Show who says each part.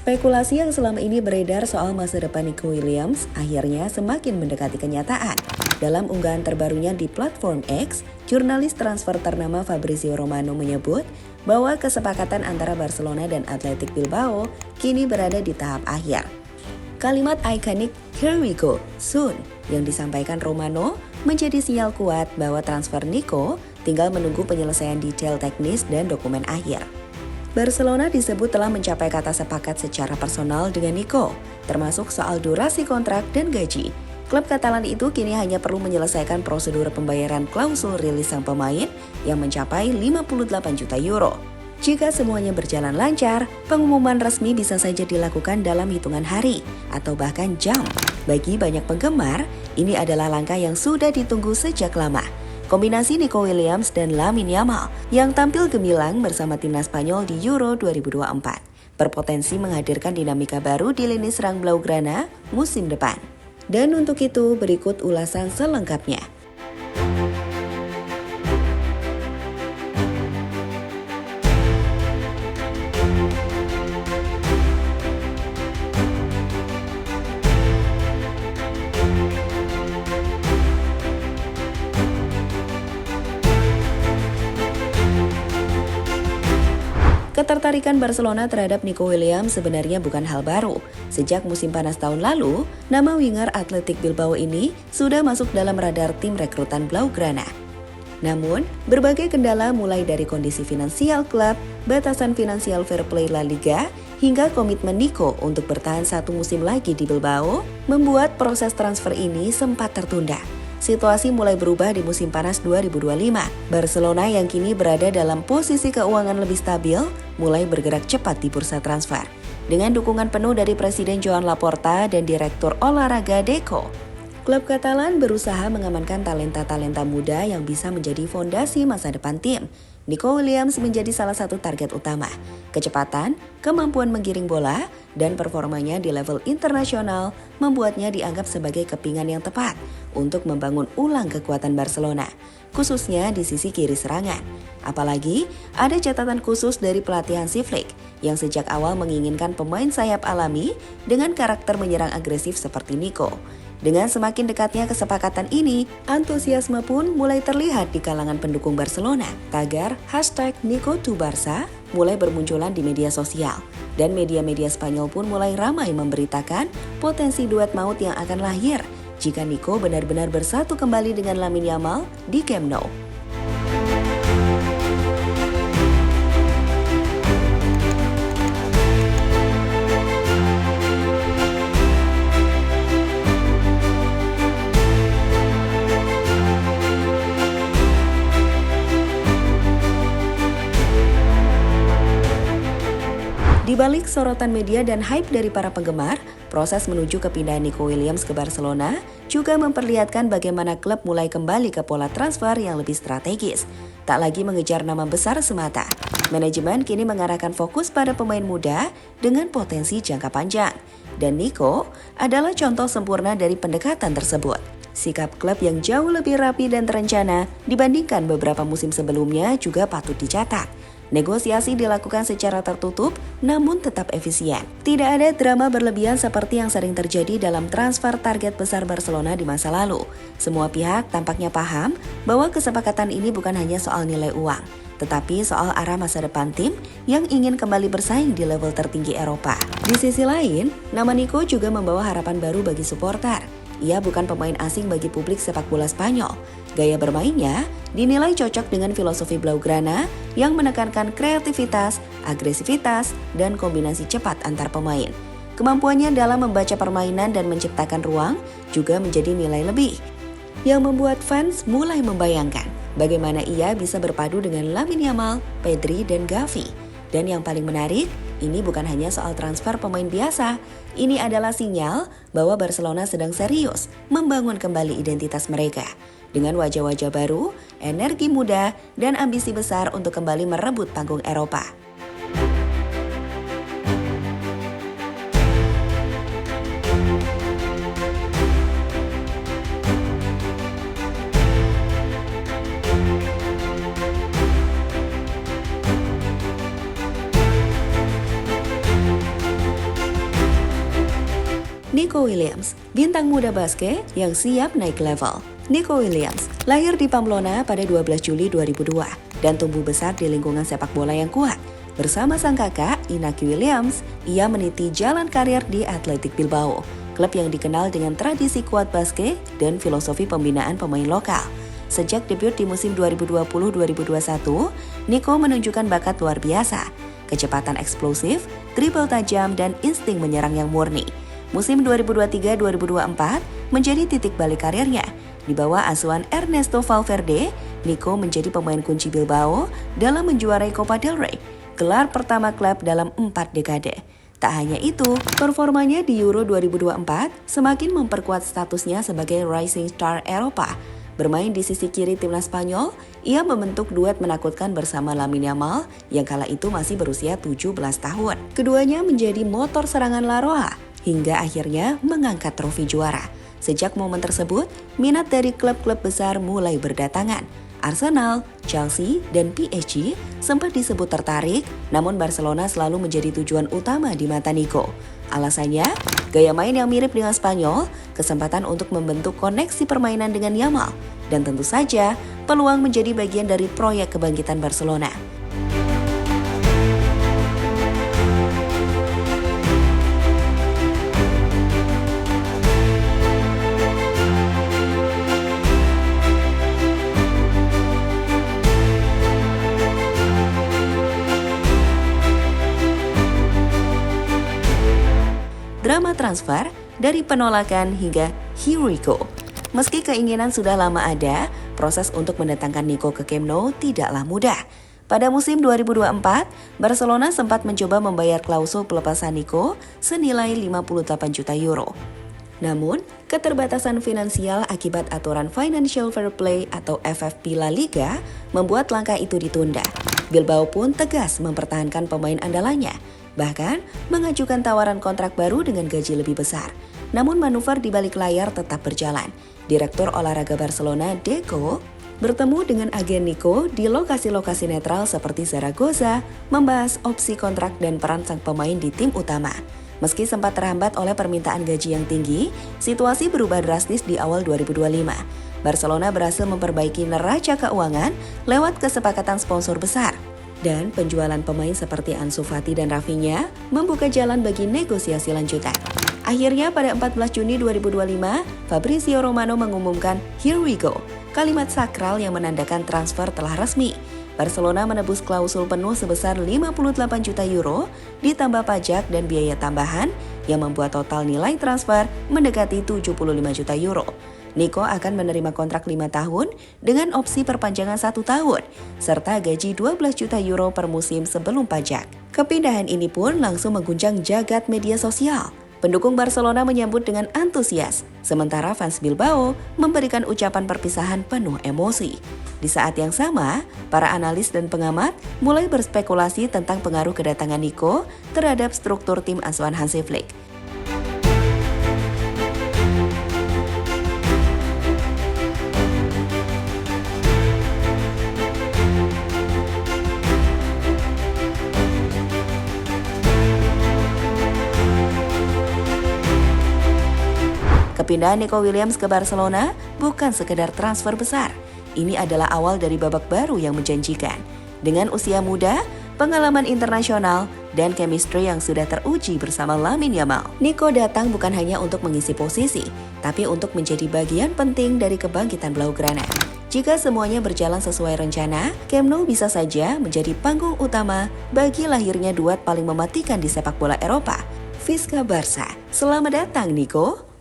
Speaker 1: Spekulasi yang selama ini beredar soal masa depan Nico Williams akhirnya semakin mendekati kenyataan. Dalam unggahan terbarunya di platform X, jurnalis transfer ternama Fabrizio Romano menyebut bahwa kesepakatan antara Barcelona dan Athletic Bilbao kini berada di tahap akhir. Kalimat ikonik "Here we go, soon" yang disampaikan Romano menjadi sinyal kuat bahwa transfer Nico tinggal menunggu penyelesaian detail teknis dan dokumen akhir. Barcelona disebut telah mencapai kata sepakat secara personal dengan Nico, termasuk soal durasi kontrak dan gaji. Klub Katalan itu kini hanya perlu menyelesaikan prosedur pembayaran klausul rilis sang pemain yang mencapai 58 juta euro. Jika semuanya berjalan lancar, pengumuman resmi bisa saja dilakukan dalam hitungan hari atau bahkan jam. Bagi banyak penggemar, ini adalah langkah yang sudah ditunggu sejak lama. Kombinasi Nico Williams dan Lamine Yamal yang tampil gemilang bersama timnas Spanyol di Euro 2024 berpotensi menghadirkan dinamika baru di lini serang Blaugrana musim depan. Dan untuk itu berikut ulasan selengkapnya. Ketertarikan Barcelona terhadap Nico Williams sebenarnya bukan hal baru. Sejak musim panas tahun lalu, nama winger Athletic Bilbao ini sudah masuk dalam radar tim rekrutan Blaugrana. Namun, berbagai kendala mulai dari kondisi finansial klub, batasan finansial fair play La Liga, hingga komitmen Nico untuk bertahan satu musim lagi di Bilbao, membuat proses transfer ini sempat tertunda. Situasi mulai berubah di musim panas 2025. Barcelona yang kini berada dalam posisi keuangan lebih stabil, mulai bergerak cepat di bursa transfer. Dengan dukungan penuh dari Presiden Joan Laporta dan Direktur Olahraga Deco, klub Katalan berusaha mengamankan talenta-talenta muda yang bisa menjadi fondasi masa depan tim. Nico Williams menjadi salah satu target utama. Kecepatan, kemampuan menggiring bola, dan performanya di level internasional membuatnya dianggap sebagai kepingan yang tepat untuk membangun ulang kekuatan Barcelona, khususnya di sisi kiri serangan. Apalagi ada catatan khusus dari pelatih Hansi Flick yang sejak awal menginginkan pemain sayap alami dengan karakter menyerang agresif seperti Nico. Dengan semakin dekatnya kesepakatan ini, antusiasme pun mulai terlihat di kalangan pendukung Barcelona. Tagar #NicoToBarca mulai bermunculan di media sosial, dan media-media Spanyol pun mulai ramai memberitakan potensi duet maut yang akan lahir jika Nico benar-benar bersatu kembali dengan Lamine Yamal di Camp Nou. Di balik sorotan media dan hype dari para penggemar, proses menuju kepindahan Nico Williams ke Barcelona juga memperlihatkan bagaimana klub mulai kembali ke pola transfer yang lebih strategis. Tak lagi mengejar nama besar semata. Manajemen kini mengarahkan fokus pada pemain muda dengan potensi jangka panjang. Dan Nico adalah contoh sempurna dari pendekatan tersebut. Sikap klub yang jauh lebih rapi dan terencana dibandingkan beberapa musim sebelumnya juga patut dicatat. Negosiasi dilakukan secara tertutup namun tetap efisien. Tidak ada drama berlebihan seperti yang sering terjadi dalam transfer target besar Barcelona di masa lalu. Semua pihak tampaknya paham bahwa kesepakatan ini bukan hanya soal nilai uang, tetapi soal arah masa depan tim yang ingin kembali bersaing di level tertinggi Eropa. Di sisi lain, nama Nico juga membawa harapan baru bagi supporter. Ia bukan pemain asing bagi publik sepak bola Spanyol. Gaya bermainnya dinilai cocok dengan filosofi Blaugrana yang menekankan kreativitas, agresivitas, dan kombinasi cepat antar pemain. Kemampuannya dalam membaca permainan dan menciptakan ruang juga menjadi nilai lebih, yang membuat fans mulai membayangkan bagaimana ia bisa berpadu dengan Lamine Yamal, Pedri, dan Gavi. Dan yang paling menarik, ini bukan hanya soal transfer pemain biasa. Ini adalah sinyal bahwa Barcelona sedang serius membangun kembali identitas mereka. Dengan wajah-wajah baru, energi muda, dan ambisi besar untuk kembali merebut panggung Eropa. Nico Williams, bintang muda basket yang siap naik level. Nico Williams lahir di Pamplona pada 12 Juli 2002 dan tumbuh besar di lingkungan sepak bola yang kuat. Bersama sang kakak, Inaki Williams, ia meniti jalan karir di Athletic Bilbao, klub yang dikenal dengan tradisi kuat basket dan filosofi pembinaan pemain lokal. Sejak debut di musim 2020-2021, Nico menunjukkan bakat luar biasa, kecepatan eksplosif, dribble tajam, dan insting menyerang yang murni. Musim 2023-2024 menjadi titik balik karirnya. Di bawah asuhan Ernesto Valverde, Nico menjadi pemain kunci Bilbao dalam menjuarai Copa del Rey, gelar pertama klub dalam 4 dekade. Tak hanya itu, performanya di Euro 2024 semakin memperkuat statusnya sebagai rising star Eropa. Bermain di sisi kiri timnas Spanyol, ia membentuk duet menakutkan bersama Lamine Yamal yang kala itu masih berusia 17 tahun. Keduanya menjadi motor serangan La Roja hingga akhirnya mengangkat trofi juara. Sejak momen tersebut, minat dari klub-klub besar mulai berdatangan. Arsenal, Chelsea, dan PSG sempat disebut tertarik, namun Barcelona selalu menjadi tujuan utama di mata Nico. Alasannya, gaya main yang mirip dengan Spanyol, kesempatan untuk membentuk koneksi permainan dengan Yamal, dan tentu saja peluang menjadi bagian dari proyek kebangkitan Barcelona. Drama transfer dari penolakan hingga here we go. Meski keinginan sudah lama ada, proses untuk mendatangkan Nico ke Camp Nou tidaklah mudah. Pada musim 2024, Barcelona sempat mencoba membayar klausul pelepasan Nico senilai 58 juta euro. Namun, keterbatasan finansial akibat aturan Financial Fair Play atau FFP La Liga membuat langkah itu ditunda. Bilbao pun tegas mempertahankan pemain andalannya, bahkan mengajukan tawaran kontrak baru dengan gaji lebih besar. Namun manuver di balik layar tetap berjalan. Direktur olahraga Barcelona, Deco, bertemu dengan agen Nico di lokasi-lokasi netral seperti Zaragoza, membahas opsi kontrak dan peran sang pemain di tim utama. Meski sempat terhambat oleh permintaan gaji yang tinggi, situasi berubah drastis di awal 2025. Barcelona berhasil memperbaiki neraca keuangan lewat kesepakatan sponsor besar. Dan penjualan pemain seperti Ansu Fati dan Rafinha membuka jalan bagi negosiasi lanjutan. Akhirnya pada 14 Juni 2025, Fabrizio Romano mengumumkan "Here we go", kalimat sakral yang menandakan transfer telah resmi. Barcelona menebus klausul penuh sebesar 58 juta euro, ditambah pajak dan biaya tambahan yang membuat total nilai transfer mendekati 75 juta euro. Nico akan menerima kontrak 5 tahun dengan opsi perpanjangan 1 tahun, serta gaji 12 juta euro per musim sebelum pajak. Kepindahan ini pun langsung mengguncang jagat media sosial. Pendukung Barcelona menyambut dengan antusias, sementara fans Bilbao memberikan ucapan perpisahan penuh emosi. Di saat yang sama, para analis dan pengamat mulai berspekulasi tentang pengaruh kedatangan Nico terhadap struktur tim asuhan Hansi Flick. Kepindahan Nico Williams ke Barcelona bukan sekedar transfer besar. Ini adalah awal dari babak baru yang menjanjikan. Dengan usia muda, pengalaman internasional, dan chemistry yang sudah teruji bersama Lamine Yamal, Nico datang bukan hanya untuk mengisi posisi, tapi untuk menjadi bagian penting dari kebangkitan Blaugrana. Jika semuanya berjalan sesuai rencana, Camp Nou bisa saja menjadi panggung utama bagi lahirnya duet paling mematikan di sepak bola Eropa, Visca Barça. Selamat datang, Nico!